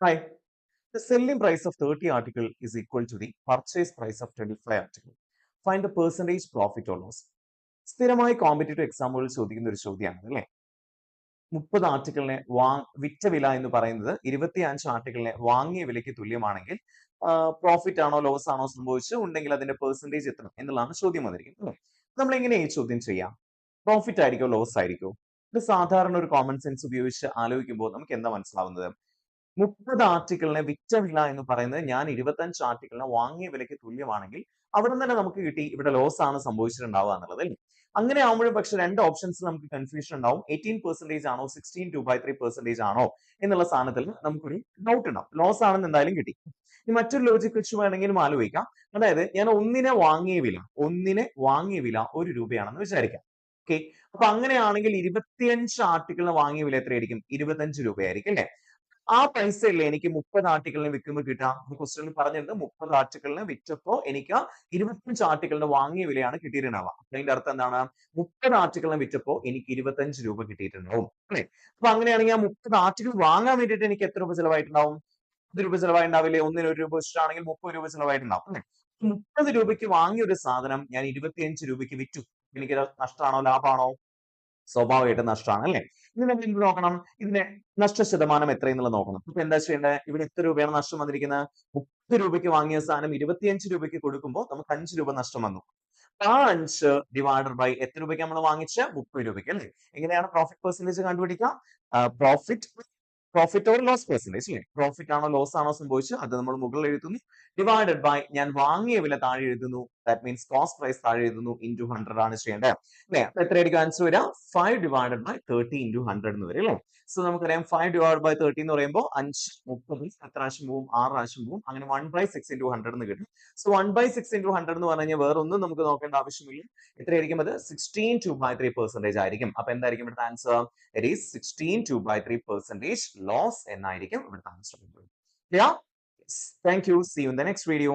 Hi. The selling price of 30 article is equal to the purchase price of 25 article. Find the percentage profit or loss. സ്ഥിരമായി competitive എക്സാമുകളിൽ ചോദിക്കുന്ന ഒരു ചോദ്യമാണ് അല്ലേ? 30 ആർട്ടിക്കിളിനെ വിറ്റ വില എന്ന് പറയുന്നത് 25 ആർട്ടിക്കിളിനെ വാങ്ങിയ വിലയ്ക്ക് തുല്യമാണെങ്കിൽ പ്രോഫിറ്റ് ആണോ ലോസ് ആണോ സംഭവിച്ചു ഉണ്ടെങ്കിൽ അതിന്റെ പെർസെന്റേജ് എത്ര എന്നുള്ളതാണ് ചോദ്യം വന്നിരിക്കുന്നത് അല്ലേ? നമ്മൾ എങ്ങനെ ഈ ചോദ്യം ചെയ്യാം? പ്രോഫിറ്റ് ആയിരിക്കോ ലോസ് ആയിരിക്കോ? ഇത് സാധാരണ ഒരു കോമൺ സെൻസ് ഉപയോഗിച്ച് ആലോചിക്കുമ്പോൾ നമുക്ക് എന്താ മനസ്സിലാവുന്നത്? 30 ആർട്ടിക്കിളിനെ വിറ്റ വില എന്ന് പറയുന്നത് ഞാൻ 25 ആർട്ടിക്കിളിനെ വാങ്ങിയ വിലയ്ക്ക് തുല്യമാണെങ്കിൽ അവിടെ തന്നെ നമുക്ക് കിട്ടി ഇവിടെ ലോസ് ആണ് സംഭവിച്ചിട്ടുണ്ടാവുക എന്നുള്ളത് അല്ലേ? അങ്ങനെ ആകുമ്പോഴും പക്ഷെ രണ്ട് ഓപ്ഷൻസ് നമുക്ക് കൺഫ്യൂഷൻ ഉണ്ടാവും. 18% ആണോ 16/3% ആണോ എന്നുള്ള സാധനത്തിൽ നമുക്കൊരു ഡൗട്ട് ഉണ്ടാവും. ലോസ് ആണെന്ന് എന്തായാലും കിട്ടി. ഇനി മറ്റൊരു ലോജിക് വെച്ച് വേണമെങ്കിലും ആലോചിക്കാം. അതായത് ഞാൻ ഒന്നിനെ വാങ്ങിയ വില 1 രൂപയാണെന്ന് വിചാരിക്കാം. ഓക്കെ, അപ്പൊ അങ്ങനെയാണെങ്കിൽ 25 ആർട്ടിക്കിളിന് വാങ്ങിയ വില എത്രയായിരിക്കും? 25 രൂപയായിരിക്കും അല്ലെ? ആ പൈസ അല്ലേ എനിക്ക് 30 ആർട്ടിക്കിളിന് വിൽക്കുമ്പോൾ കിട്ടാം. ക്വസ്റ്റ്യനിൽ പറഞ്ഞിരുന്നത് 30 ആർട്ടിക്കിളിന് വിറ്റപ്പോ എനിക്ക് 25 ആർട്ടിക്കിളിന് വാങ്ങിയ വിലയാണ് കിട്ടിയിട്ടുണ്ടാവുക. അതിന്റെ അർത്ഥം എന്താണ്? 30 ആർട്ടിക്കിളിന് വിറ്റപ്പോ എനിക്ക് 25 രൂപ കിട്ടിയിട്ടുണ്ടാവും അല്ലെ? അപ്പൊ അങ്ങനെയാണെങ്കിൽ ആ 30 ആർട്ടിക്കിൾ വാങ്ങാൻ വേണ്ടിയിട്ട് എനിക്ക് എത്ര രൂപ ചെലവായിട്ടുണ്ടാവും? 30 രൂപ ചെലവായിട്ടുണ്ടാവില്ലേ? ഒന്നിന് 1 രൂപ വെച്ചിട്ടാണെങ്കിൽ 30 രൂപ ചെലവായിട്ടുണ്ടാവും അല്ലെ? 30 രൂപയ്ക്ക് വാങ്ങിയ ഒരു സാധനം ഞാൻ 25 രൂപയ്ക്ക് വിറ്റു. എനിക്ക് നഷ്ടമാണോ ലാഭമാണോ? സ്വാഭാവികമായിട്ടും നഷ്ടമാണ് അല്ലേ? ഇനി നമ്മൾ എന്ത് നോക്കണം? ഇതിന്റെ നഷ്ടശതമാനം എത്രയെന്നുള്ളത് നോക്കണം. ഇപ്പൊ എന്താ ചെയ്യേണ്ടത്? ഇവിടെ എത്ര രൂപയാണ് നഷ്ടം വന്നിരിക്കുന്നത്? 30 രൂപയ്ക്ക് വാങ്ങിയ സാധനം 25 രൂപയ്ക്ക് കൊടുക്കുമ്പോൾ നമുക്ക് 5 രൂപ നഷ്ടം വന്നു. ആ 5 ഡിവൈഡഡ് ബൈ എത്ര രൂപയ്ക്ക് നമ്മൾ വാങ്ങിച്ച? 30 രൂപയ്ക്ക് അല്ലേ? എങ്ങനെയാണ് പ്രോഫിറ്റ് പെർസെന്റേജ് കണ്ടുപിടിക്കുക? പ്രോഫിറ്റ് ഓർ ലോസ് പെർസെന്റേജ് അല്ലേ? പ്രോഫിറ്റ് ആണോ ലോസ് ആണോ സംഭവിച്ചത് അത് നമ്മൾ മുകളിൽ എഴുതുന്നു. ഡിവൈഡഡ് ബൈ ഞാൻ വാങ്ങിയ വില താഴെ എഴുതുന്നു. ദാറ്റ് മീൻസ് കോസ്റ്റ് പ്രൈസ് താഴെ എഴുതുന്നു. ഇൻറ്റു 100 ആണ് ചെയ്യേണ്ടത് അല്ലേ? അപ്പൊ എത്രയായിരിക്കും ആൻസർ വരിക? 5 ഡിവൈഡഡ് ബൈ 30 ഇൻറ്റു 100 എന്ന് വരും അല്ലേ? സോ നമുക്കറിയാം 5 ഡിവൈഡ് ബൈ 30 എന്ന് പറയുമ്പോൾ 5 30 എത്ര പ്രാവശ്യം പോവും? 6 പ്രാവശ്യം പോവും. അങ്ങനെ 1/6 ഇൻറ്റു 100 എന്ന് കിട്ടും. സോ 1/6 ഇൻറ്റു 100 എന്ന് പറഞ്ഞു കഴിഞ്ഞാൽ വേറെ ഒന്നും നമുക്ക് നോക്കേണ്ട ആവശ്യമില്ല. എത്രയായിരിക്കും അത്? 16/2% ആയിരിക്കും. അപ്പൊ എന്തായിരിക്കും ഇവിടുത്തെ ആൻസർ? It is 16/2% loss എന്നായിരിക്കും ഇവിടുത്തെ answer. Yeah? Yes. Thank you. See you in the next video.